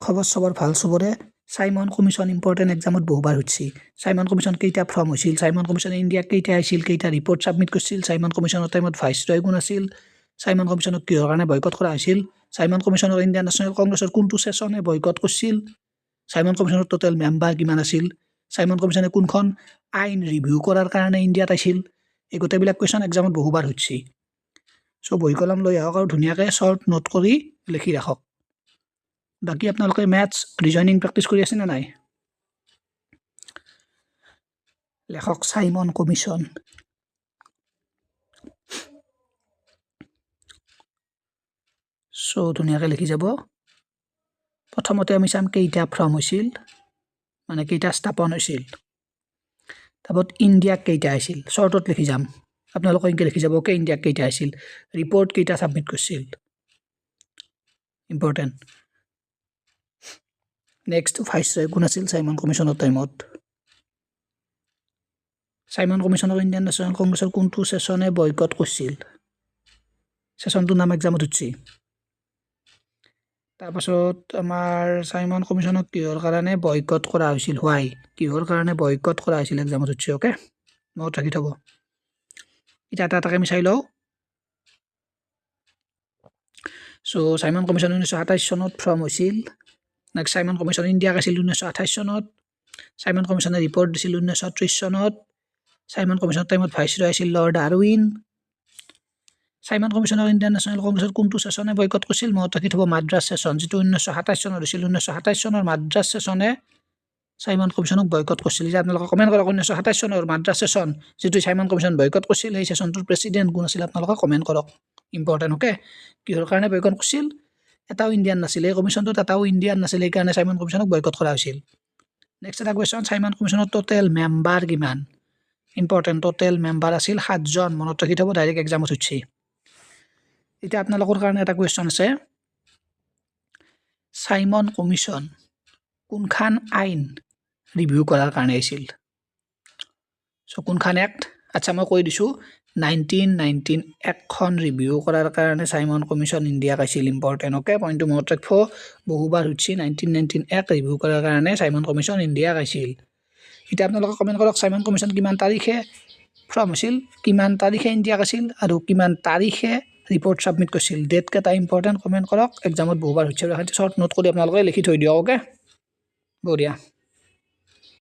খবৰ খবৰ ভাল চবৰে সাইমন কমিশন ইম্পৰ্টেন্ট এক্সামত বহুবাৰ হৈছে সাইমন কমিশন কেইটা ফৰ্ম হৈছিল সাইমন কমিশন ইন্ডিয়া কেইটা আহিছিল কেইটা ৰিপৰ্ট সাবমিট কৰিছিল সাইমন কমিশনৰ টাইমত ভাইসৰয় কোন আছিল সাইমন কমিশনক কিহৰ কাৰণে বয়কট কৰা হৈছিল সাইমন কমিশনৰ ইণ্ডিয়ান নেশ্যনেল কংগ্ৰেছৰ কোনটো সেশনে বয়কট কৰিছিল সাইমন কমিশনৰ টোটাল মেম্বাৰ কিমান আছিল সাইমন কমিশনে কোনখন আইন ৰিভিউ কৰাৰ কাৰণে ইণ্ডিয়াত আহিছিল এই গোটেইবিলাক কোৱেশ্চন এক্সামত বহুবাৰ হৈছে সো বহি কলম লৈ আহক আৰু ধুনীয়াকৈ শৰ্ট নোট কৰি লিখি ৰাখক বাকি আপোনালোকে ম্যাথছ ৰিজনিং প্ৰেক্টিস কৰি আছে না নাই লেখক সাইমন কমিশন সো ধুনীয়াকৈ লিখি যাব প্ৰথমতে আমি চাম কেইটা ফৰ্ম হৈছিল মানে কেইটা স্থাপন হৈছিল তারপর ইন্ডিয়া কেইটা আছিল শর্টত লিখি যাম আপোনালোকে ইনকে লিখি যাব কে ইন্ডিয়া কেইটা আছিল রিপোর্ট কেইটা সাবমিট কৰিছিল ইম্পৰ্টেন্ট নেক্সট ভাইসৰয় কোন আছিল সাইমন কমিশনৰ টাইমত সাইমন কমিশনৰ ইণ্ডিয়ান নেশ্যনেল কংগ্ৰেছৰ কোনটো সেশনে বয়কট কৰিছিল সেশনটোৰ নাম এক্সামত উঠছি তাৰপাছত আমাৰ সাইমন কমিশনক কিহৰ কাৰণে বয়কট কৰা হৈছিল হোৱাই কিহৰ কাৰণে বয়কট কৰা হৈছিল এক্সামত উঠছি ওকে নোট ৰাখি থব এটা এটাকে আমি চাই লওঁ সো সাইমন কমিশন 1927 চনত ফৰ্ম হৈছিল নেক্সট সাইমন কমিশন ইণ্ডিয়া আছিল 1928 চনত সাইমন কমিশনে ৰিপৰ্ট দিছিল 1930 চনত সাইমন কমিশনৰ টাইমত ভাইসৰয় আছিল লৰ্ড আৰউইন সাইমন কমিশনৰ ইণ্ডিয়ান নেশ্যনেল কংগ্ৰেছৰ কোনটো সেশনে বয়কট কৰিছিল মনত ৰাখি থব মাদ্ৰাজ সেশন যেটো 1927 চনত হৈছিল 1927 চনৰ মাদ্ৰাজ সেশনে সাইমন কমিশনক বয়কট কৰিছিল যে আপোনালোকে কমেন্ট কৰক 1927 চনৰ মাদ্ৰাজ সেশন যেটো সাইমন কমিশন বয়কট কৰিছিল এই সেশনটোৰ প্ৰেসিডেন্ট কোন আছিল আপোনালোকে কমেন্ট কৰক ইম্পৰ্টেন্ট ওকে কিহৰ কাৰণে বয়কট কৰিছিল এটাও ইণ্ডিয়ান নাছিল এই কমিশনটো এটাও ইণ্ডিয়ান নাছিল এই কাৰণে সাইমন কমিশনক বয়কট কৰা হৈছিল নেক্সট এটা কোৱেশ্চন সাইমন কমিশনৰ টোটাল মেম্বাৰ কিমান ইম্পৰ্টেন্ট টোটাল মেম্বাৰ আছিল 7 জন মনত ৰাখি থব ডাইৰেক্ট এক্সামত উঠছি এটা আপোনালোকৰ কাৰণে এটা কোৱেশ্চন আছে সাইমন কমিশন কোনখান আইন ৰিভিউ কৰাৰ কাৰণে আছিল সো কোনখান এক্ট আচ্ছা মই কৈ দিছো 1919 এখন ৰিভিউ কৰাৰ কাৰণে সাইমন কমিশন ইণ্ডিয়া কাইছিল ইম্পৰ্টেন্ট ওকে পইণ্টটো মনত ৰাখব বহুবাৰ উঠছি 1919 এক ৰিভিউ কৰাৰ কাৰণে সাইমন কমিশন ইণ্ডিয়া কাইছিল এটা আপোনালোকে কমেন্ট কৰক সাইমন কমিশন কিমান তাৰিখে ফৰ্ম হৈছিল কিমান তাৰিখে ইণ্ডিয়া কাইছিল আৰু কিমান তাৰিখে ৰিপৰ্ট সাবমিট কৰিছিল ডেট কেটা ইম্পৰ্টেন্ট কমেন্ট কৰক এক্সামত বহুবাৰ হৈছে আৰু শৰ্ট নোট কৰি আপোনালোকে লিখি থৈ দিয়ক ওকে বঢ়িয়া